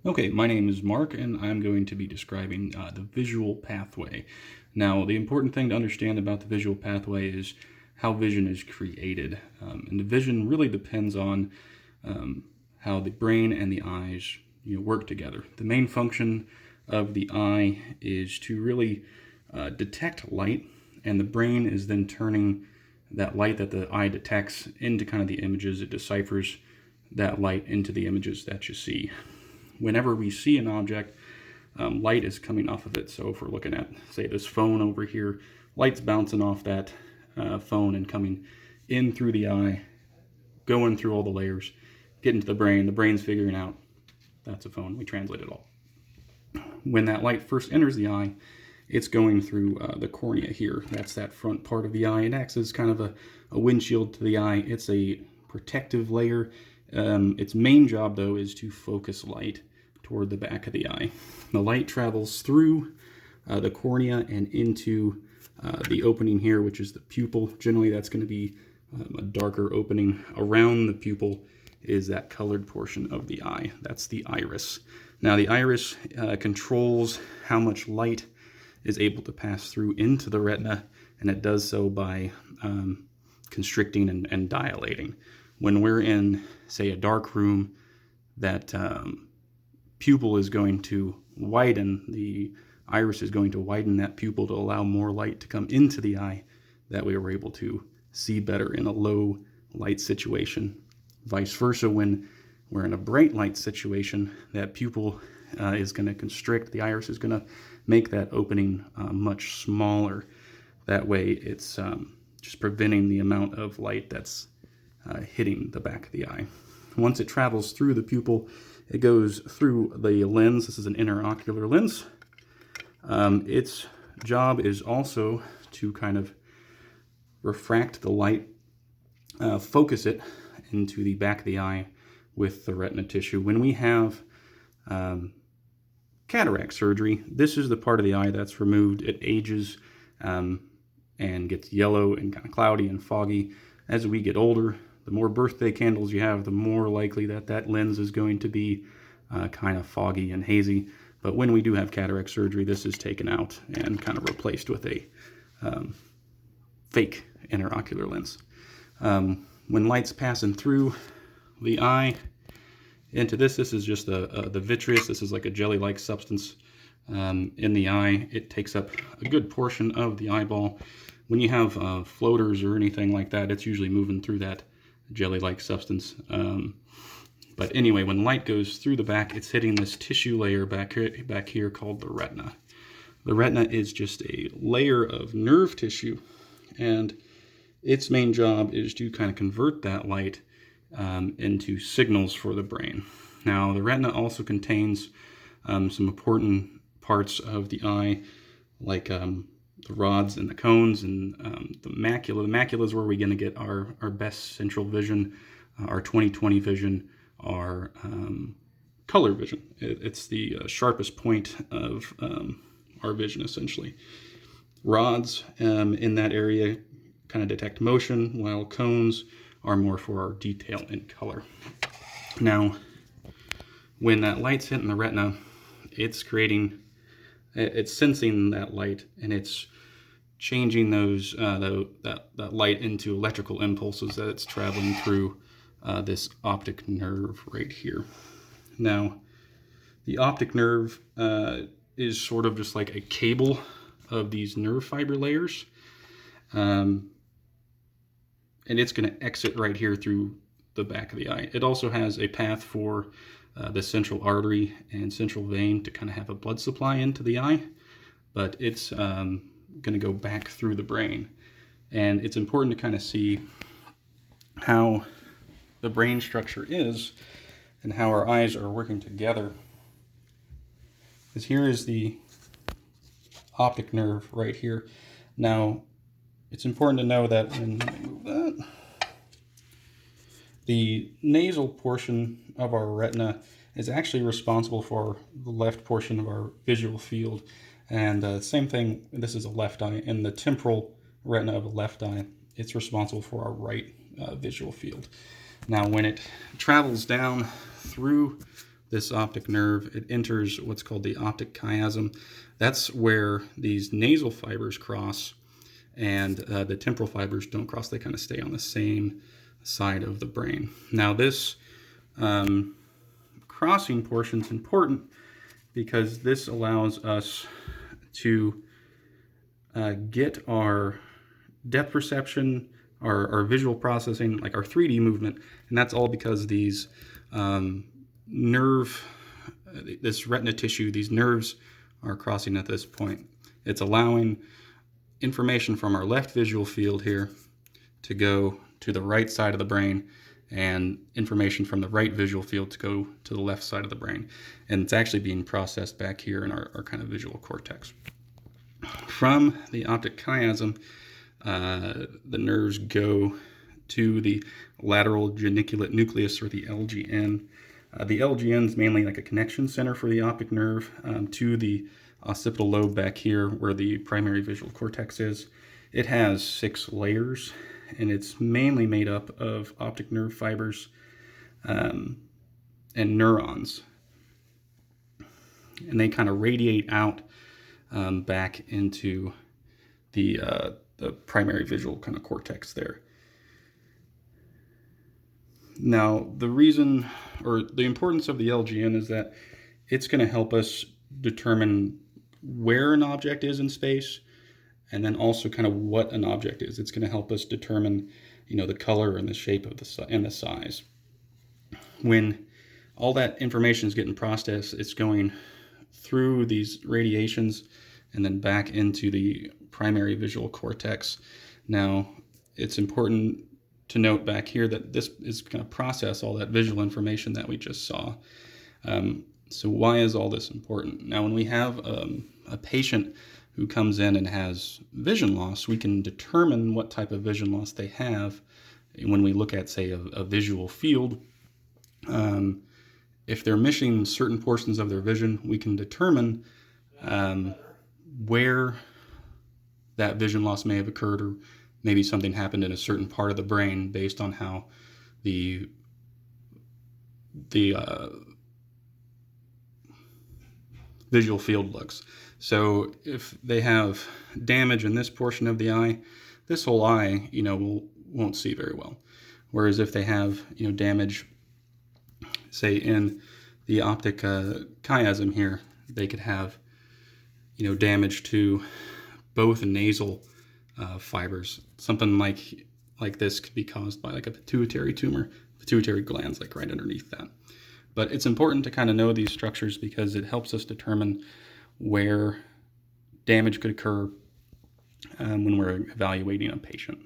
Okay, my name is Mark, and I'm going to be describing the visual pathway. Now, the important thing to understand about the visual pathway is how vision is created. And the vision really depends on how the brain and the eyes work together. The main function of the eye is to really detect light, and the brain is then turning that light that the eye detects into kind of the images. It deciphers that light into the images that you see. Whenever we see an object, light is coming off of it. So if we're looking at, say, this phone over here, light's bouncing off that phone and coming in through the eye, going through all the layers, getting to the brain. The brain's figuring out that's a phone. We translate it all. When that light first enters the eye, it's going through the cornea here. That's that front part of the eye. It acts as kind of a windshield to the eye. It's a protective layer. Its main job, though, is to focus light toward the back of the eye. The light travels through the cornea and into the opening here, which is the pupil. Generally, that's going to be a darker opening. Around the pupil is that colored portion of the eye. That's the iris. Now, the iris controls how much light is able to pass through into the retina, and it does so by constricting and dilating. When we're in, say, a dark room, that pupil is going to widen. The iris is going to widen that pupil to allow more light to come into the eye. That way we're able to see better in a low light situation. Vice versa, when we're in a bright light situation, that pupil is going to constrict. The iris is going to make that opening much smaller. That way it's just preventing the amount of light that's hitting the back of the eye. Once it travels through the pupil, it goes through the lens. This is an intraocular lens. Its job is also to kind of refract the light, focus it into the back of the eye with the retina tissue. When we have cataract surgery, this is the part of the eye that's removed. It ages and gets yellow and kind of cloudy and foggy. As we get older, the more birthday candles you have, the more likely that lens is going to be kind of foggy and hazy. But when we do have cataract surgery, this is taken out and kind of replaced with a fake intraocular lens. When light's passing through the eye into this is just the vitreous. This is like a jelly-like substance in the eye. It takes up a good portion of the eyeball. When you have floaters or anything like that, it's usually moving through that jelly-like substance. But anyway, when light goes through the back, it's hitting this tissue layer back here called the retina. The retina is just a layer of nerve tissue, and its main job is to kind of convert that light into signals for the brain. Now, the retina also contains some important parts of the eye, like the rods and the cones and the macula. The macula is where we're going to get our best central vision, our 20/20 vision, our color vision. It's the sharpest point of our vision, essentially. Rods in that area kind of detect motion, while cones are more for our detail and color. Now, when that light's hitting the retina, it's sensing that light, and it's changing those that light into electrical impulses that it's traveling through this optic nerve right here. Now, the optic nerve is sort of just like a cable of these nerve fiber layers, and it's going to exit right here through the back of the eye. It also has a path for the central artery and central vein to kind of have a blood supply into the eye, but it's going to go back through the brain. And it's important to kind of see how the brain structure is and how our eyes are working together. Because here is the optic nerve right here. Now, it's important to know that the nasal portion of our retina is actually responsible for the left portion of our visual field. And same thing, this is a left eye. In the temporal retina of a left eye, it's responsible for our right visual field. Now, when it travels down through this optic nerve, it enters what's called the optic chiasm. That's where these nasal fibers cross, and the temporal fibers don't cross. They kind of stay on the same side of the brain. Now this crossing portion is important because this allows us to get our depth perception, our visual processing, like our 3D movement, and that's all because these this retina tissue, these nerves are crossing at this point. It's allowing information from our left visual field here to go to the right side of the brain, and information from the right visual field to go to the left side of the brain. And it's actually being processed back here in our kind of visual cortex. From the optic chiasm, the nerves go to the lateral geniculate nucleus, or the LGN. The LGN is mainly like a connection center for the optic nerve to the occipital lobe back here where the primary visual cortex is. It has 6 layers, and it's mainly made up of optic nerve fibers and neurons. And they kind of radiate out back into the primary visual kind of cortex there. Now, the reason, or the importance of the LGN is that it's going to help us determine where an object is in space, and then also kind of what an object is. It's going to help us determine, the color and the shape of and the size. When all that information is getting processed, it's going through these radiations and then back into the primary visual cortex. Now, it's important to note back here that this is going to process all that visual information that we just saw. So why is all this important? Now, when we have a patient who comes in and has vision loss, we can determine what type of vision loss they have when we look at, say, a visual field. If they're missing certain portions of their vision, we can determine where that vision loss may have occurred, or maybe something happened in a certain part of the brain based on how the visual field looks. So if they have damage in this portion of the eye, this whole eye, won't see very well. Whereas if they have, damage, say in the optic chiasm here, they could have, damage to both nasal fibers. Something like this could be caused by like a pituitary tumor, pituitary glands like right underneath that. But it's important to kind of know these structures because it helps us determine where damage could occur when we're evaluating a patient.